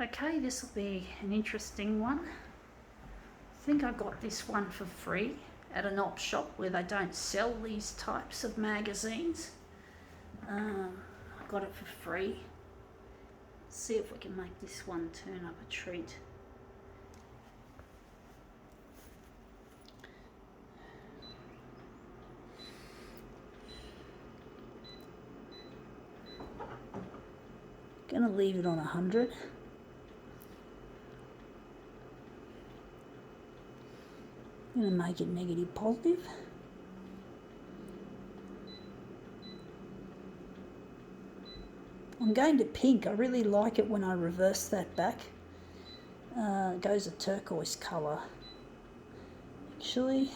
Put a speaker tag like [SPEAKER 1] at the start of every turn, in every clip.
[SPEAKER 1] Okay, this will be an interesting one. I think I got this one for free at an op shop where they don't sell these types of magazines. I got it for free. See if we can make this one turn up a treat. Gonna leave it on 100. Gonna make it negative positive. I'm going to pink. I really like it when I reverse that back. It goes a turquoise colour. Actually,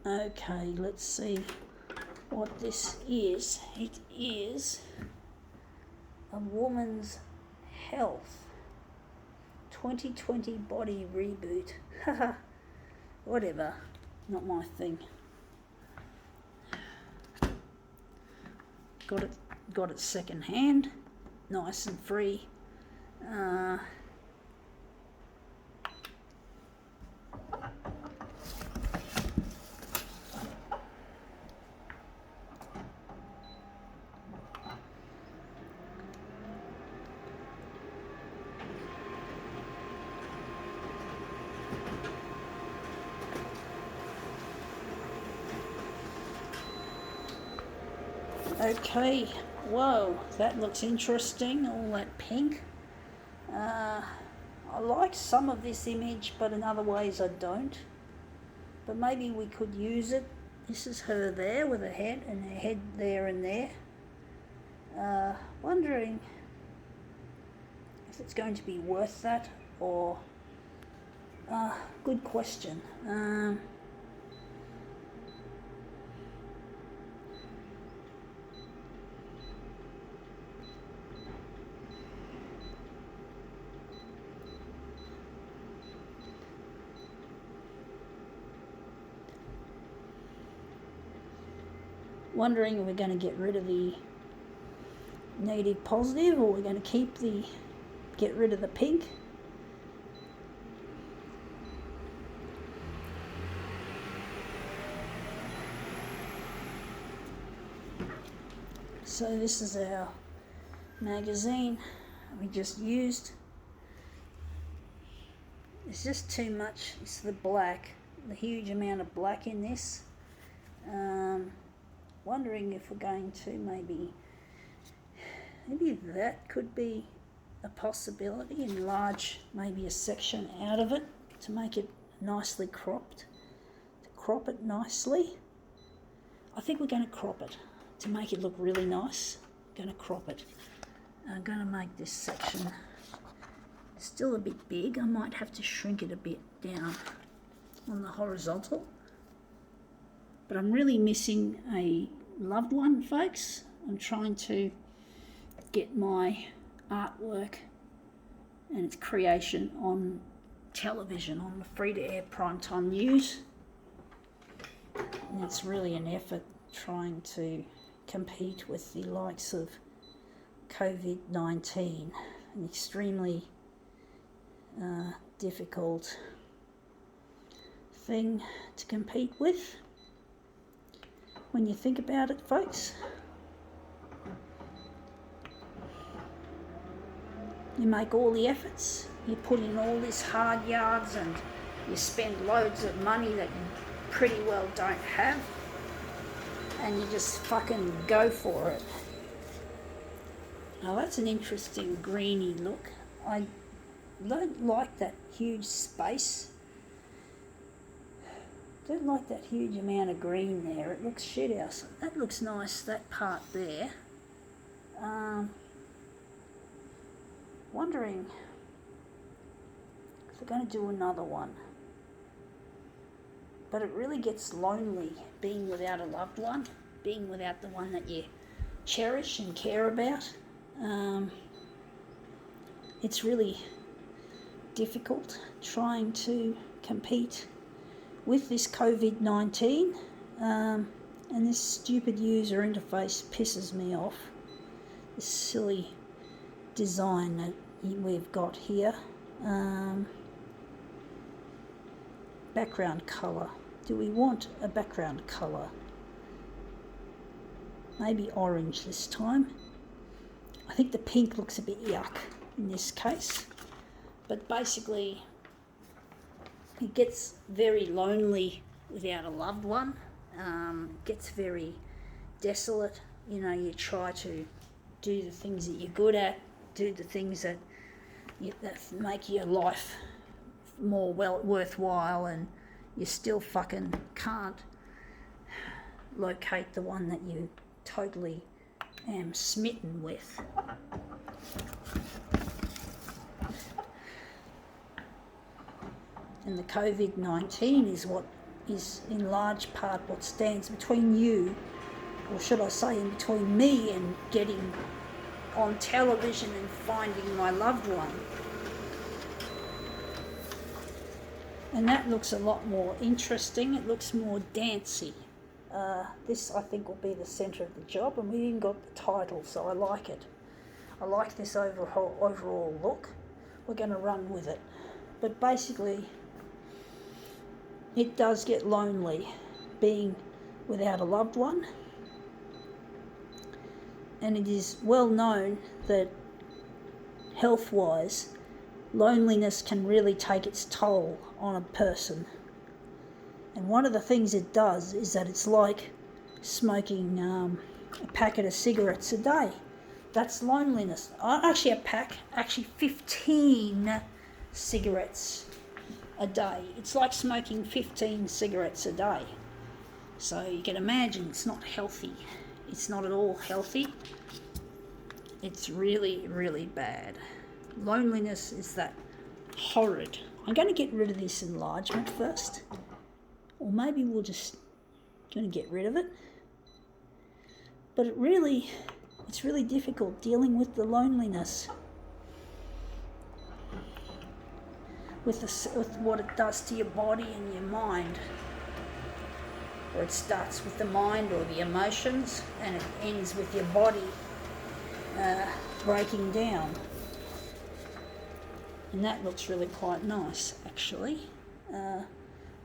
[SPEAKER 1] okay, let's see what this is. It is a woman's health 2020 body reboot. Haha, whatever, not my thing. Got it second hand, nice and free. Okay, whoa, that looks interesting, all that pink. I like some of this image, but in other ways I don't. But maybe we could use it. This is her there with her head, and her head there and there. Wondering if it's going to be worth that, or... good question. Wondering if we're going to get rid of the negative positive, or we're going to get rid of the pink. So this is our magazine we just used. It's just too much. It's the black, the huge amount of black in this. Wondering if we're going to maybe that could be a possibility. Enlarge maybe a section out of it to make it nicely cropped, to crop it nicely. I think we're going to crop it to make it look really nice. I'm going to crop it. I'm going to make this section still a bit big. I might have to shrink it a bit down on the horizontal. But I'm really missing a loved one, folks. I'm trying to get my artwork and its creation on television, on the free-to-air primetime news. And it's really an effort trying to compete with the likes of COVID-19, an extremely difficult thing to compete with. When you think about it, folks, you make all the efforts, you put in all this hard yards, and you spend loads of money that you pretty well don't have, and you just fucking go for it. Now that's an interesting greeny look. I don't like that huge space. Don't like that huge amount of green there. It looks shit house. That looks nice, that part there. Wondering if we're going to do another one. but it really gets lonely being without a loved one, being without the one that you cherish and care about. It's really difficult trying to compete with this COVID-19, and this stupid user interface pisses me off. This silly design that we've got here. Background colour. Do we want a background colour? Maybe orange this time. I think the pink looks a bit yuck in this case. But basically, it gets very lonely without a loved one. It gets very desolate. You know, you try to do the things that you're good at, do the things that make your life more worthwhile, and you still fucking can't locate the one that you totally am smitten with. And the COVID-19 is what is in large part what stands between you, or should I say in between me and getting on television and finding my loved one. And that looks a lot more interesting. It looks more dancey. This, I think, will be the centre of the job, and we even got the title, so I like it. I like this overall look. We're going to run with it. But basically, it does get lonely being without a loved one. And it is well known that health-wise, loneliness can really take its toll on a person. And one of the things it does is that it's like smoking a packet of cigarettes a day. That's loneliness. Actually, 15 cigarettes a day. It's like smoking 15 cigarettes a day. So you can imagine it's not healthy. It's not at all healthy. It's really, really bad. Loneliness is that horrid. I'm going to get rid of this enlargement first. Or maybe we'll just going to get rid of it. But it's really difficult dealing with the loneliness. With what it does to your body and your mind. Or it starts with the mind or the emotions, and it ends with your body breaking down. And that looks really quite nice, actually.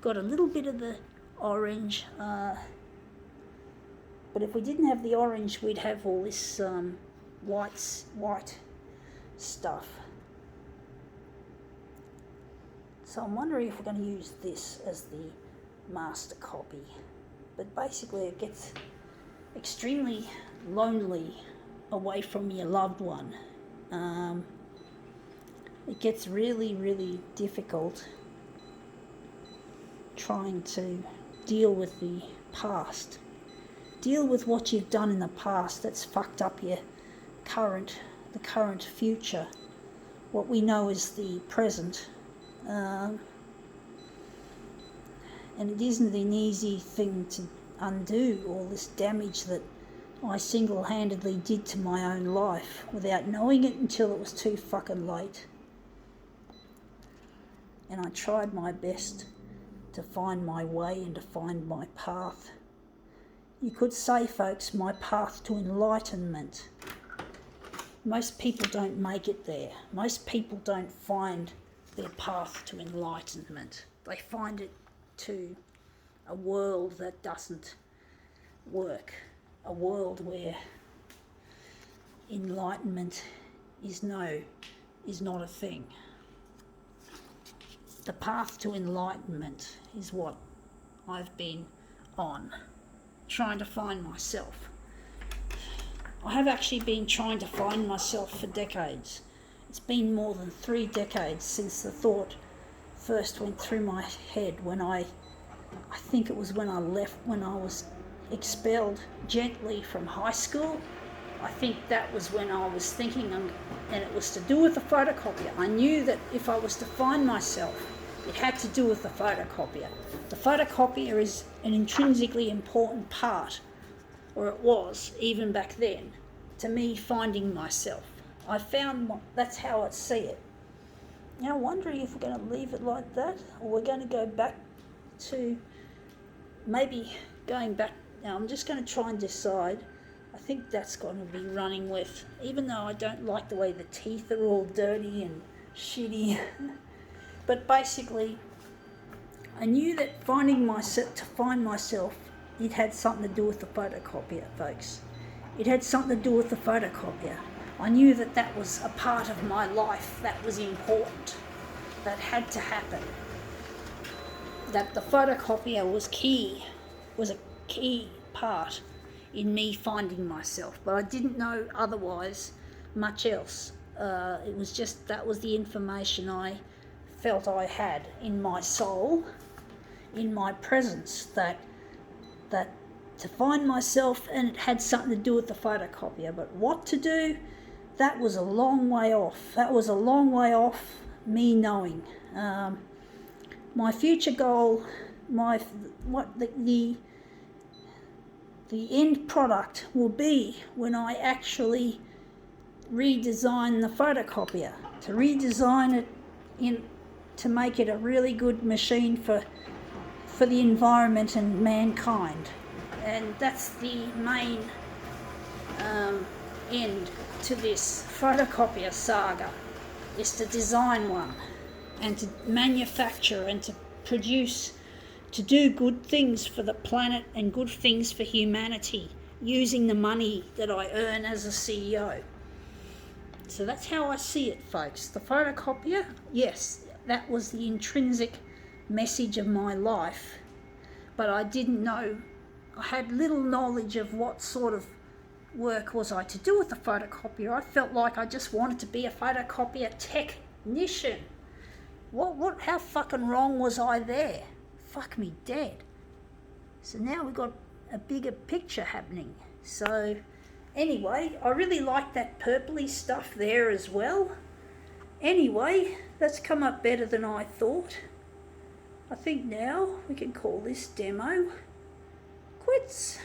[SPEAKER 1] Got a little bit of the orange, but if we didn't have the orange, we'd have all this white stuff. So I'm wondering if we're going to use this as the master copy. But basically it gets extremely lonely away from your loved one. It gets really, really difficult trying to deal with the past. Deal with what you've done in the past that's fucked up the current future. What we know is the present. And it isn't an easy thing to undo all this damage that I single-handedly did to my own life without knowing it until it was too fucking late. And I tried my best to find my way and to find my path. You could say, folks, my path to enlightenment. Most people don't make it there. Most people don't find their path to enlightenment. They find it to a world that doesn't work. A world where enlightenment is not a thing. The path to enlightenment is what I've been on, trying to find myself. I have actually been trying to find myself for decades. It's been more than 3 decades since the thought first went through my head when I think it was when I was expelled gently from high school. I think that was when I was thinking, and it was to do with the photocopier. I knew that if I was to find myself, It had to do with the photocopier. The photocopier is an intrinsically important part, or it was, even back then, to me finding myself. That's how I see it. Now I'm wondering if we're going to leave it like that, or we're going to go back to, maybe going back, now I'm just going to try and decide. I think that's going to be running with, even though I don't like the way the teeth are all dirty and shitty. But basically, I knew that to find myself, it had something to do with the photocopier, folks. It had something to do with the photocopier. I knew that that was a part of my life that was important, that had to happen. That the photocopier was a key part in me finding myself. But I didn't know otherwise much else. It was just, that was the information I felt I had in my soul, in my presence, that to find myself, and it had something to do with the photocopier. But what to do, that was a long way off. That was a long way off me knowing. My future goal, the end product will be when I actually redesign the photocopier, to redesign it to make it a really good machine for the environment and mankind. And that's the main end to this photocopier saga, is to design one and to manufacture and to produce, to do good things for the planet and good things for humanity using the money that I earn as a CEO. So that's how I see it, folks. The photocopier, yes, that was the intrinsic message of my life, but I didn't know, I had little knowledge of what sort of work was I to do with the photocopier. I felt like I just wanted to be a photocopier technician. How fucking wrong was I there? Fuck me dead. So now we've got a bigger picture happening. So anyway, I really like that purpley stuff there as well. Anyway, that's come up better than I thought. I think now we can call this demo quits.